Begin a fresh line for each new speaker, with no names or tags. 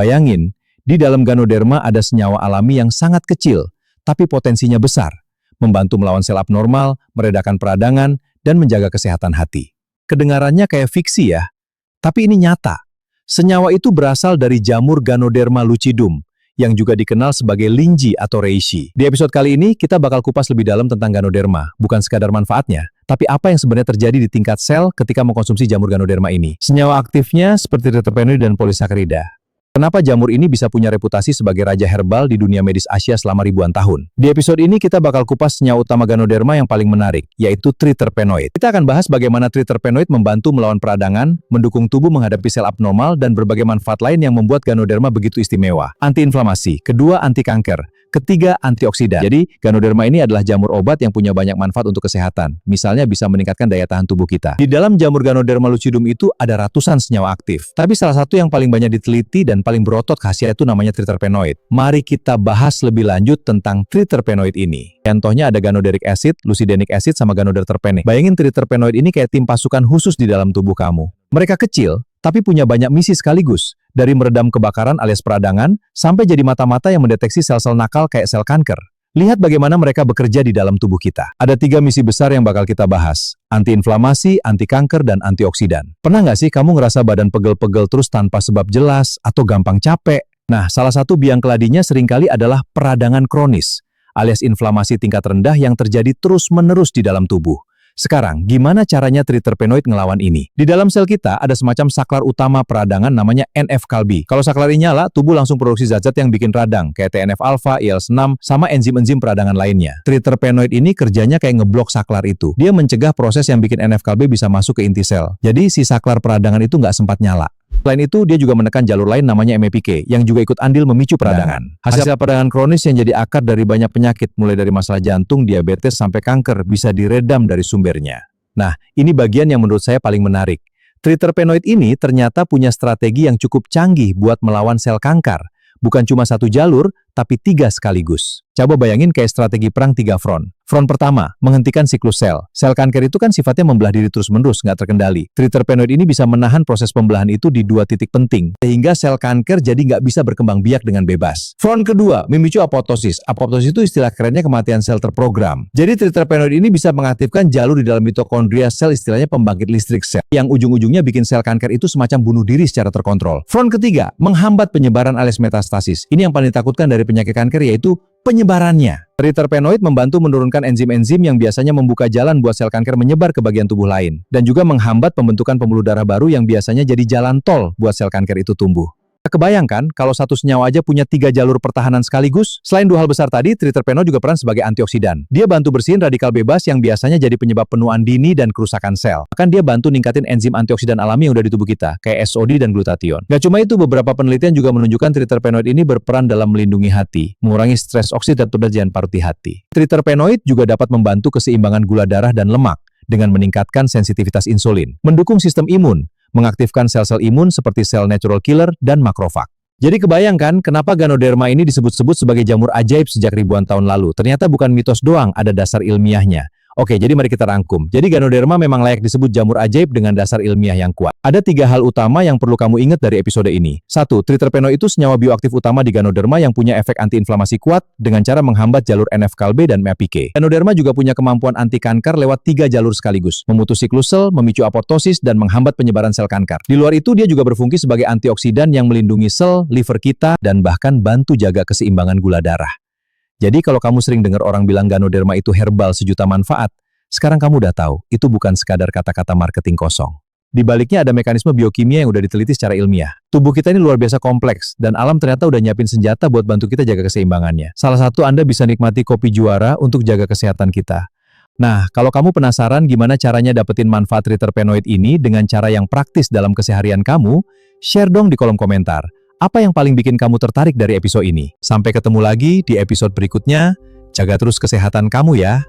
Bayangin, di dalam Ganoderma ada senyawa alami yang sangat kecil, tapi potensinya besar, membantu melawan sel abnormal, meredakan peradangan, dan menjaga kesehatan hati. Kedengarannya kayak fiksi ya, tapi ini nyata. Senyawa itu berasal dari jamur Ganoderma lucidum, yang juga dikenal sebagai linji atau reishi. Di episode kali ini, kita bakal kupas lebih dalam tentang Ganoderma, bukan sekadar manfaatnya, tapi apa yang sebenarnya terjadi di tingkat sel ketika mengkonsumsi jamur Ganoderma ini. Senyawa aktifnya seperti terpenoid dan polisakarida. Kenapa jamur ini bisa punya reputasi sebagai raja herbal di dunia medis Asia selama ribuan tahun? Di episode ini kita bakal kupas senyawa utama Ganoderma yang paling menarik, yaitu triterpenoid. Kita akan bahas bagaimana triterpenoid membantu melawan peradangan, mendukung tubuh menghadapi sel abnormal, dan berbagai manfaat lain yang membuat Ganoderma begitu istimewa. Antiinflamasi, kedua anti kanker, ketiga antioksidan. Jadi, Ganoderma ini adalah jamur obat yang punya banyak manfaat untuk kesehatan. Misalnya bisa meningkatkan daya tahan tubuh kita. Di dalam jamur Ganoderma lucidum itu ada ratusan senyawa aktif. Tapi salah satu yang paling banyak diteliti dan paling berotot khasiat itu namanya triterpenoid. Mari kita bahas lebih lanjut tentang triterpenoid ini. Contohnya ada ganoderic acid, lucidenic acid, sama ganoderterpene. Bayangin triterpenoid ini kayak tim pasukan khusus di dalam tubuh kamu. Mereka kecil, tapi punya banyak misi sekaligus. Dari meredam kebakaran alias peradangan, sampai jadi mata-mata yang mendeteksi sel-sel nakal kayak sel kanker. Lihat bagaimana mereka bekerja di dalam tubuh kita. Ada 3 misi besar yang bakal kita bahas. Antiinflamasi, anti kanker, dan antioksidan. Pernah nggak sih kamu ngerasa badan pegel-pegel terus tanpa sebab jelas, atau gampang capek? Nah, salah satu biang keladinya seringkali adalah peradangan kronis, alias inflamasi tingkat rendah yang terjadi terus-menerus di dalam tubuh. Sekarang, gimana caranya triterpenoid ngelawan ini? Di dalam sel kita ada semacam saklar utama peradangan namanya NF-kalbi. Kalau saklar ini nyala, tubuh langsung produksi zat-zat yang bikin radang, kayak TNF-alfa, IL-6, sama enzim-enzim peradangan lainnya. Triterpenoid ini kerjanya kayak ngeblok saklar itu. Dia mencegah proses yang bikin NF-kalbi bisa masuk ke inti sel. Jadi, si saklar peradangan itu nggak sempat nyala. Selain itu, dia juga menekan jalur lain namanya MEPK, yang juga ikut andil memicu peradangan. Hasil peradangan kronis yang jadi akar dari banyak penyakit, mulai dari masalah jantung, diabetes, sampai kanker, bisa diredam dari sumbernya. Nah, ini bagian yang menurut saya paling menarik. Triterpenoid ini ternyata punya strategi yang cukup canggih buat melawan sel kanker. Bukan cuma satu jalur, tapi 3 sekaligus. Coba bayangin kayak strategi perang 3 front. Front pertama, menghentikan siklus sel. Sel kanker itu kan sifatnya membelah diri terus-menerus, nggak terkendali. Triterpenoid ini bisa menahan proses pembelahan itu di 2 titik penting, sehingga sel kanker jadi nggak bisa berkembang biak dengan bebas. Front kedua, memicu apoptosis. Apoptosis itu istilah kerennya kematian sel terprogram. Jadi triterpenoid ini bisa mengaktifkan jalur di dalam mitokondria sel, istilahnya pembangkit listrik sel, yang ujung-ujungnya bikin sel kanker itu semacam bunuh diri secara terkontrol. Front ketiga, menghambat penyebaran alias metastasis. Ini yang paling ditakutkan dari penyakit kanker, yaitu penyebarannya. Triterpenoid membantu menurunkan enzim-enzim yang biasanya membuka jalan buat sel kanker menyebar ke bagian tubuh lain, dan juga menghambat pembentukan pembuluh darah baru yang biasanya jadi jalan tol buat sel kanker itu tumbuh. Kebayangkan kalau satu senyawa aja punya 3 jalur pertahanan sekaligus? Selain 2 hal besar tadi, triterpenoid juga peran sebagai antioksidan. Dia bantu bersihin radikal bebas yang biasanya jadi penyebab penuaan dini dan kerusakan sel. Bahkan dia bantu ningkatin enzim antioksidan alami yang udah di tubuh kita, kayak SOD dan glutathione. Gak cuma itu, beberapa penelitian juga menunjukkan triterpenoid ini berperan dalam melindungi hati, mengurangi stres oksidatif dan parut di hati. Triterpenoid juga dapat membantu keseimbangan gula darah dan lemak dengan meningkatkan sensitivitas insulin, mendukung sistem imun, mengaktifkan sel-sel imun seperti sel natural killer dan makrofag. Jadi kebayangkan kenapa Ganoderma ini disebut-sebut sebagai jamur ajaib sejak ribuan tahun lalu. Ternyata bukan mitos doang, ada dasar ilmiahnya. Oke, jadi mari kita rangkum. Jadi Ganoderma memang layak disebut jamur ajaib dengan dasar ilmiah yang kuat. Ada 3 hal utama yang perlu kamu ingat dari episode ini. 1. Triterpenoid itu senyawa bioaktif utama di Ganoderma yang punya efek antiinflamasi kuat dengan cara menghambat jalur NF-kalb dan MEPK. Ganoderma juga punya kemampuan anti kanker lewat 3 jalur sekaligus, memutus siklus sel, memicu apoptosis, dan menghambat penyebaran sel kanker. Di luar itu, dia juga berfungsi sebagai antioksidan yang melindungi sel, liver kita, dan bahkan bantu jaga keseimbangan gula darah. Jadi kalau kamu sering dengar orang bilang Ganoderma itu herbal sejuta manfaat, sekarang kamu udah tahu, itu bukan sekadar kata-kata marketing kosong. Di baliknya ada mekanisme biokimia yang udah diteliti secara ilmiah. Tubuh kita ini luar biasa kompleks, dan alam ternyata udah nyiapin senjata buat bantu kita jaga keseimbangannya. Salah satu Anda bisa nikmati kopi juara untuk jaga kesehatan kita. Nah, kalau kamu penasaran gimana caranya dapetin manfaat triterpenoid ini dengan cara yang praktis dalam keseharian kamu, share dong di kolom komentar. Apa yang paling bikin kamu tertarik dari episode ini? Sampai ketemu lagi di episode berikutnya. Jaga terus kesehatan kamu ya.